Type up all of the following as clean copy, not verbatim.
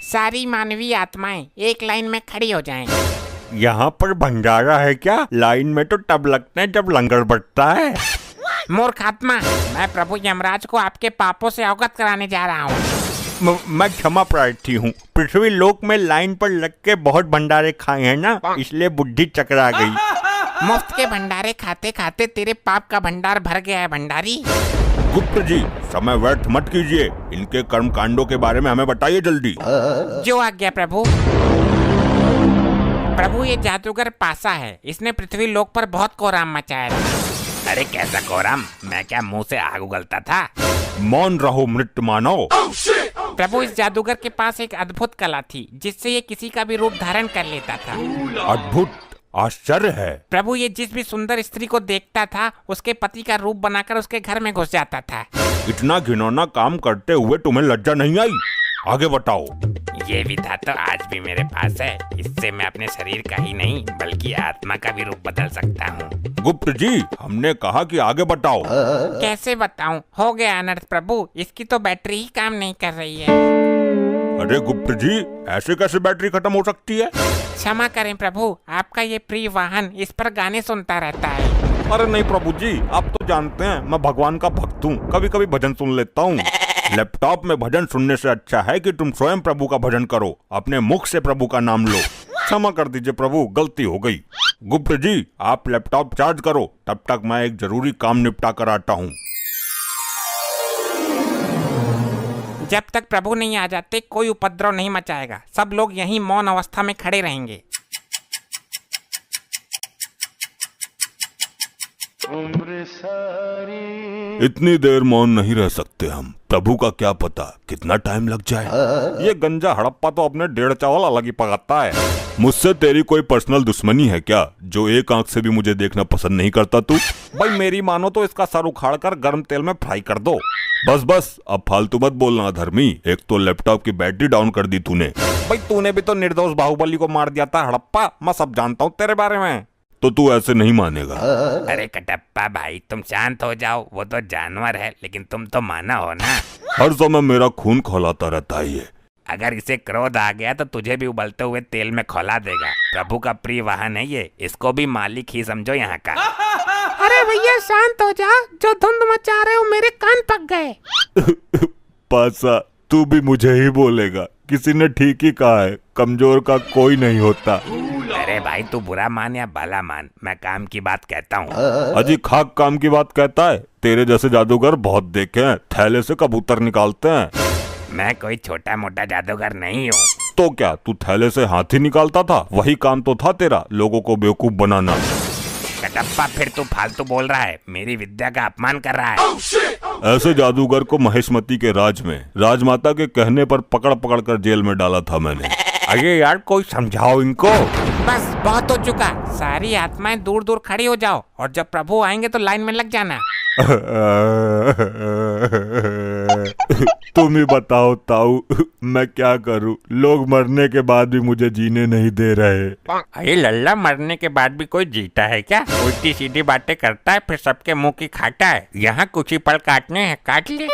सारी मानवीय आत्माएं एक लाइन में खड़ी हो जाएं। यहाँ पर भंडारा है क्या? लाइन में तो तब लगते हैं जब लंगर बटता है। मूर्ख आत्मा, मैं प्रभु यमराज को आपके पापों से अवगत कराने जा रहा हूँ। मैं क्षमा प्रार्थी हूँ। पृथ्वी लोक में लाइन पर लग के बहुत भंडारे खाए हैं ना, इसलिए बुद्धि चकरा गई। मुफ्त के भंडारे खाते खाते तेरे पाप का भंडार भर गया है भंडारी। गुप्त जी, समय व्यर्थ मत कीजिए। इनके कर्म कांडों के बारे में हमें बताइए जल्दी। जो आज्ञा प्रभु। प्रभु, ये जादूगर पासा है, इसने पृथ्वी लोक पर बहुत कोहराम मचाया था। अरे कैसा कोहराम? मैं क्या मुंह से आग उगलता था? मौन रहो मृत मानव। प्रभु, इस जादूगर के पास एक अद्भुत कला थी जिससे ये किसी का भी रूप धारण कर लेता था। अद्भुत? आश्चर्य है। प्रभु, ये जिस भी सुंदर स्त्री को देखता था उसके पति का रूप बनाकर उसके घर में घुस जाता था। इतना घिनौना काम करते हुए तुम्हें लज्जा नहीं आई? आगे बताओ। ये विधा तो आज भी मेरे पास है। इससे मैं अपने शरीर का ही नहीं बल्कि आत्मा का भी रूप बदल सकता हूँ। गुप्त जी, हमने कहा कि आगे बताओ। कैसे बताऊं? हो गया अनर्थ प्रभु, इसकी तो बैटरी ही काम नहीं कर रही है। अरे गुप्त जी, ऐसे कैसे बैटरी खत्म हो सकती है? क्षमा करें प्रभु, आपका ये प्रिय वाहन इस पर गाने सुनता रहता है। अरे नहीं प्रभु जी, आप तो जानते हैं मैं भगवान का भक्त हूँ, कभी कभी भजन सुन लेता हूँ। लैपटॉप में भजन सुनने से अच्छा है कि तुम स्वयं प्रभु का भजन करो, अपने मुख से प्रभु का नाम लो। क्षमा कर दीजिए प्रभु, गलती हो गई। गुप्त जी, आप लैपटॉप चार्ज करो, तब तक मैं एक जरूरी काम निपटा कर आता हूँ। जब तक प्रभु नहीं आ जाते कोई उपद्रव नहीं मचाएगा। सब लोग यहीं मौन अवस्था में खड़े रहेंगे। इतनी देर मौन नहीं रह सकते हम। प्रभु का क्या पता कितना टाइम लग जाए। ये गंजा हड़प्पा तो अपने 1.5 चावल अलग ही पकाता है। मुझसे तेरी कोई पर्सनल दुश्मनी है क्या, जो एक आंख से भी मुझे देखना पसंद नहीं करता तू? भाई मेरी मानो तो इसका सर उखाड़ कर गर्म तेल में फ्राई कर दो। बस बस, अब फालतू मत बोलना धर्मी। एक तो लैपटॉप की बैटरी डाउन कर दी तूने। भाई तूने भी तो निर्दोष बाहुबली को मार दिया था हड़प्पा, मैं सब जानता हूँ तेरे बारे में। तो तू ऐसे नहीं मानेगा। अरे कटप्पा भाई, तुम शांत हो जाओ। वो तो जानवर है लेकिन तुम तो माना हो ना। हर समय मेरा खून खौलाता रहता है ये। अगर इसे क्रोध आ गया तो तुझे भी उबलते हुए तेल में खौला देगा। प्रभु का प्रिय वाहन है ये, इसको भी मालिक ही समझो यहाँ का। अरे भैया शांत हो जा, जो धुंध मचा रहे हो मेरे कान पक गए। पासा, तू भी मुझे ही बोलेगा? किसी ने ठीक ही कहा है, कमजोर का कोई नहीं होता। अरे भाई, तू बुरा मान या भला मान, मैं काम की बात कहता हूँ। अजी खाक काम की बात कहता है? तेरे जैसे जादूगर बहुत देखे हैं, थैले से कबूतर निकालते हैं। मैं कोई छोटा मोटा जादूगर नहीं हूँ। तो क्या तू थैले से हाथी निकालता था? वही काम तो था तेरा, लोगों को बेवकूफ बनाना। कटप्पा, फिर तू फालतू बोल रहा है, मेरी विद्या का अपमान कर रहा है। ऐसे जादूगर को महेशमती के राज में राजमाता के कहने पर पकड़ पकड़ कर जेल में डाला था मैंने। अरे यार, कोई समझाओ इनको। बस बहुत हो चुका, सारी आत्माएं दूर दूर खड़ी हो जाओ और जब प्रभु आएंगे तो लाइन में लग जाना। तुम ही बताओ ताऊ, मैं क्या करूं? लोग मरने के बाद भी मुझे जीने नहीं दे रहे। अरे लल्ला, मरने के बाद भी कोई जीता है क्या? उल्टी सीधी बातें करता है फिर सबके मुंह की खाता है। यहाँ कुछ ही पल काटने हैं, काट ले।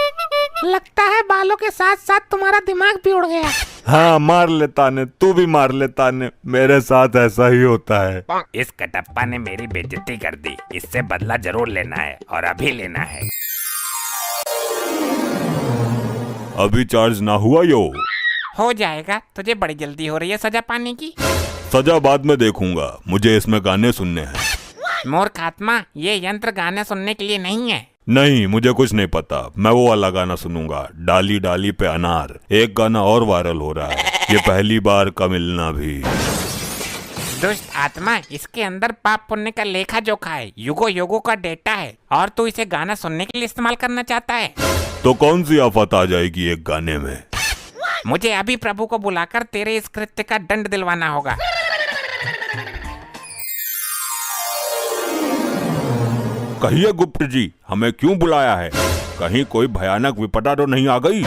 लगता है बालों के साथ साथ तुम्हारा दिमाग भी उड़ गया। हाँ, मार लेता ने, तू भी मार लेता ने, मेरे साथ ऐसा ही होता है। इस कटप्पा ने मेरी बेइज्जती कर दी, इससे बदला जरूर लेना है और अभी लेना है। अभी चार्ज ना हुआ यो? हो जाएगा, तुझे बड़ी जल्दी हो रही है सजा पाने की। सजा बाद में देखूंगा, मुझे इसमें गाने सुनने हैं। मूर्ख आत्मा, ये यंत्र गाने सुनने के लिए नहीं है। नहीं, मुझे कुछ नहीं पता। मैं वो वाला गाना सुनूंगा, डाली डाली पे अनार। एक गाना और वायरल हो रहा है, ये पहली बार का मिलना भी। दुष्ट आत्मा, इसके अंदर पाप पुण्य का लेखा जोखा है, युगों युगों का डेटा है और तू इसे गाना सुनने के लिए इस्तेमाल करना चाहता है। तो कौन सी आफत आ जाएगी एक गाने में? मुझे अभी प्रभु को बुलाकर तेरे इस कृत्य का दंड दिलवाना होगा। कहिए गुप्त जी, हमें क्यों बुलाया है? कहीं कोई भयानक विपदा तो नहीं आ गई?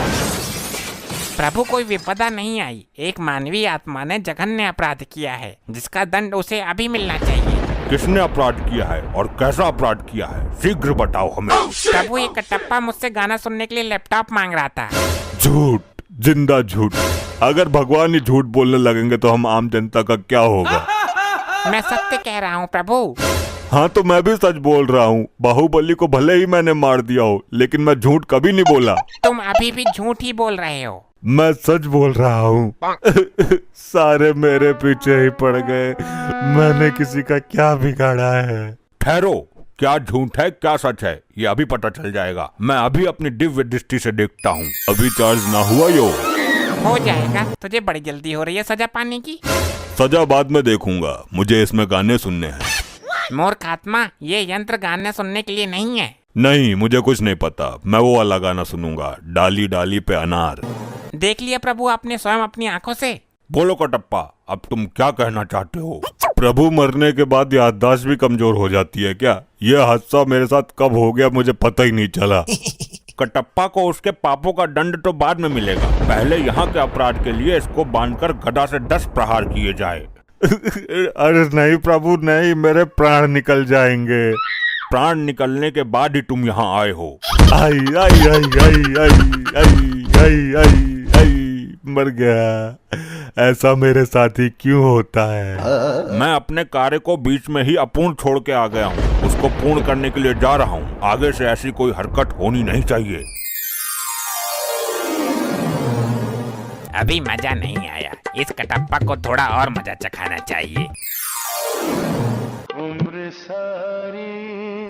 प्रभु, कोई विपदा नहीं आई। एक मानवीय आत्मा ने जघन्य अपराध किया है जिसका दंड उसे अभी मिलना चाहिए। किसने अपराध किया है और कैसा अपराध किया है? शीघ्र बताओ हमें। प्रभु, ये कटप्पा मुझसे गाना सुनने के लिए लैपटॉप मांग रहा था। झूठ, जिंदा झूठ। अगर भगवान ही झूठ बोलने लगेंगे तो हम आम जनता का क्या होगा? मैं सत्य कह रहा हूँ प्रभु। हाँ तो मैं भी सच बोल रहा हूँ। बाहुबली को भले ही मैंने मार दिया हो, लेकिन मैं झूठ कभी नहीं बोला। तुम अभी भी झूठ ही बोल रहे हो। मैं सच बोल रहा हूँ। सारे मेरे पीछे ही पड़ गए। मैंने किसी का क्या बिगाड़ा है? ठहरो, क्या झूठ है क्या सच है ये अभी पता चल जाएगा। मैं अभी अपनी दिव्य दृष्टि से देखता हूँ। अभी चार्ज ना हुआ यो? हो जाएगा, तुझे बड़ी जल्दी हो रही है सजा पाने की। सजा बाद में देखूंगा, मुझे इसमें गाने सुनने हैं। मूर्ख आत्मा, ये यंत्र गाने सुनने के लिए नहीं है। नहीं, मुझे कुछ नहीं पता। मैं वो वाला गाना सुनूंगा, डाली डाली पे अनार। देख लिया प्रभु आपने स्वयं अपनी आंखों से। बोलो कटप्पा, अब तुम क्या कहना चाहते हो? प्रभु मरने के बाद याददाश्त भी कमजोर हो जाती है क्या? यह हादसा मेरे साथ कब हो गया मुझे पता ही नहीं चला। कटप्पा को उसके पापों का दंड तो बाद में मिलेगा। पहले यहाँ के अपराध के लिए इसको बांधकर गदा से 10 प्रहार किए जाए। अरे नहीं प्रभु नहीं, मेरे प्राण निकल जाएंगे। प्राण निकलने के बाद ही तुम यहाँ आए हो। आई आई आई आई आई आई आई आई आई मर गया। ऐसा मेरे साथ ही क्यों होता है? मैं अपने कार्य को बीच में ही अपूर्ण छोड़ के आ गया हूँ। उसको पूर्ण करने के लिए जा रहा हूँ। आगे से ऐसी कोई हरकत होनी नहीं चाहिए। अभी मजा नहीं आया, इस कटप्पा को थोड़ा और मजा चखाना चाहिए।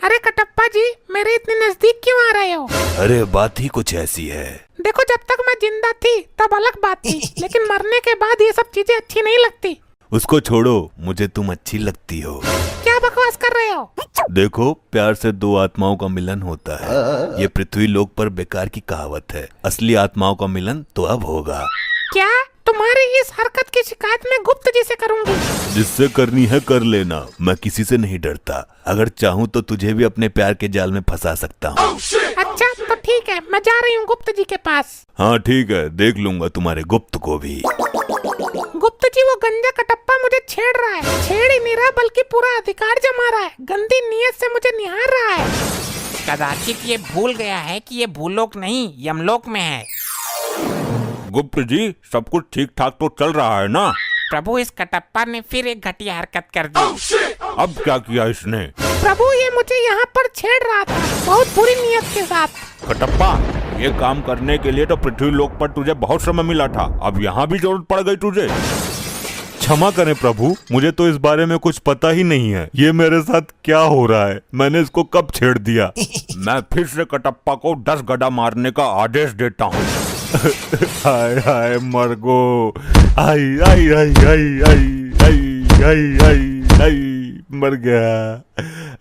अरे कटप्पा जी, मेरे इतने नजदीक क्यों आ रहे हो? अरे बात ही कुछ ऐसी है। देखो, जब तक मैं जिंदा थी तब अलग बात थी, लेकिन मरने के बाद ये सब चीजें अच्छी नहीं लगती। उसको छोड़ो, मुझे तुम अच्छी लगती हो। क्या बकवास कर रहे हो? देखो, प्यार से दो आत्माओं का मिलन होता है। ये पृथ्वी लोक पर बेकार की कहावत है। असली आत्माओं का मिलन तो अब होगा। क्या? तुम्हारी इस हरकत की शिकायत मैं गुप्त जी से करूंगी। जिससे करनी है कर लेना, मैं किसी से नहीं डरता। अगर चाहूँ तो तुझे भी अपने प्यार के जाल में फंसा सकता हूँ। अच्छा तो ठीक है, मैं जा रही हूँ गुप्त जी के पास। हाँ ठीक है, देख लूंगा तुम्हारे गुप्त को भी। गुप्त जी, वो गंजा कटप्पा मुझे छेड़ रहा है। छेड़ ही नहीं रहा बल्कि पूरा अधिकार जमा रहा है। गंदी नीयत से मुझे निहार रहा है। कदाचित ये भूल गया है कि ये भूलोक नहीं यमलोक में है। गुप्त जी, सब कुछ ठीक ठाक तो चल रहा है ना? प्रभु, इस कटप्पा ने फिर एक घटिया हरकत कर दी। अब क्या किया इसने? प्रभु, ये मुझे यहाँ पर छेड़ रहा था बहुत बुरी नीयत के साथ। कटप्पा, ये काम करने के लिए तो पृथ्वी लोक पर तुझे बहुत समय मिला था। अब यहाँ भी जरूरत पड़ गई तुझे। क्षमा करें प्रभु, मुझे तो इस बारे में कुछ पता ही नहीं है। ये मेरे साथ क्या हो रहा है? मैंने इसको कब छेड़ दिया? मैं फिर से कटप्पा को 10 गदा मारने का आदेश देता हूँ। हाय हाय मरगो, आई आई आई आई आई आई आई आई आई मर गया।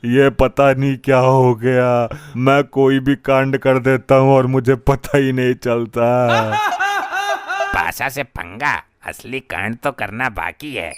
ये पता नहीं क्या हो गया। मैं कोई भी कांड कर देता हूँ और मुझे पता ही नहीं चलता। पाशा से पंगा, असली कांड तो करना बाकी है।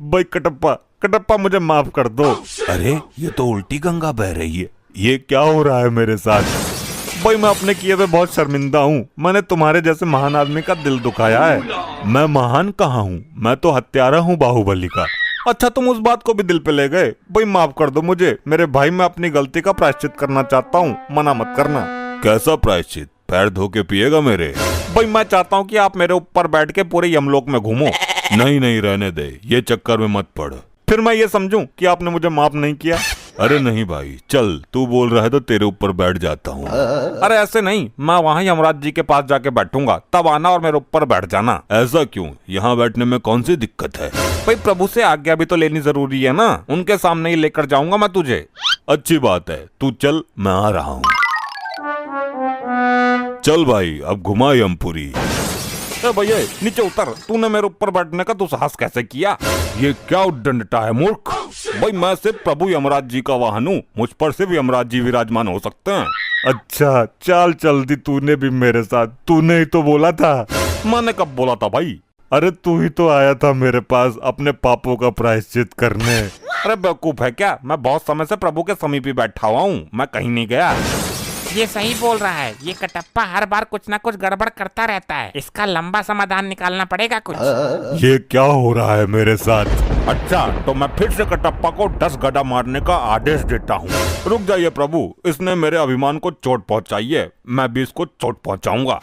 भाई कटप्पा, कटप्पा मुझे माफ कर दो। अरे ये तो उल्टी गंगा बह रही है। ये क्या हो रहा है मेरे साथ? भाई मैं अपने किए पे बहुत शर्मिंदा हूँ। मैंने तुम्हारे जैसे महान आदमी का दिल दुखाया है। मैं महान कहाँ हूँ? मैं तो हत्यारा हूँ बाहुबली का। अच्छा तुम उस बात को भी दिल पे ले गए। भाई माफ कर दो मुझे मेरे भाई। मैं अपनी गलती का प्रायश्चित करना चाहता हूँ, मना मत करना। कैसा प्रायश्चित? पैर धो के पिएगा मेरे? भाई मैं चाहता हूँ कि आप मेरे ऊपर बैठ के पूरे यमलोक में घूमो। नहीं नहीं रहने दे, ये चक्कर में मत पड़। फिर मैं ये समझूं कि आपने मुझे माफ नहीं किया? अरे नहीं भाई, चल तू बोल रहा है तो तेरे ऊपर बैठ जाता हूँ। अरे ऐसे नहीं, मैं वहाँ यमराज जी के पास जाके बैठूंगा, तब आना और मेरे ऊपर बैठ जाना। ऐसा क्यों? यहाँ बैठने में कौन सी दिक्कत है? भाई प्रभु से आज्ञा भी तो लेनी जरूरी है ना। उनके सामने ही लेकर जाऊंगा मैं तुझे। अच्छी बात है, तू चल, मैं आ रहा हूँ। चल भाई, अब घुमा यमपुरी। भैया नीचे उतर। तूने मेरे ऊपर बैठने का तू साहस कैसे किया? ये क्या उद्दंडता है मूर्ख। भाई मैं सिर्फ प्रभु यमराज जी का वाहन हूँ, मुझ पर सिर्फ यमराज जी विराजमान हो सकते हैं। अच्छा चाल चल दी तूने भी मेरे साथ। तूने ही तो बोला था। मैंने कब बोला था भाई? अरे तू ही तो आया था मेरे पास अपने पापों का प्रायश्चित करने। अरे बेवकूफ है क्या? मैं बहुत समय से प्रभु के समीप ही बैठा हुआ हूँ, मैं कहीं नहीं गया। ये सही बोल रहा है। ये कटप्पा हर बार कुछ ना कुछ गड़बड़ करता रहता है। इसका लंबा समाधान निकालना पड़ेगा कुछ। ये क्या हो रहा है मेरे साथ? अच्छा तो मैं फिर से कटप्पा को 10 गदा मारने का आदेश देता हूँ। रुक जाइए प्रभु, इसने मेरे अभिमान को चोट पहुँचाई है, मैं भी इसको चोट पहुँचाऊंगा।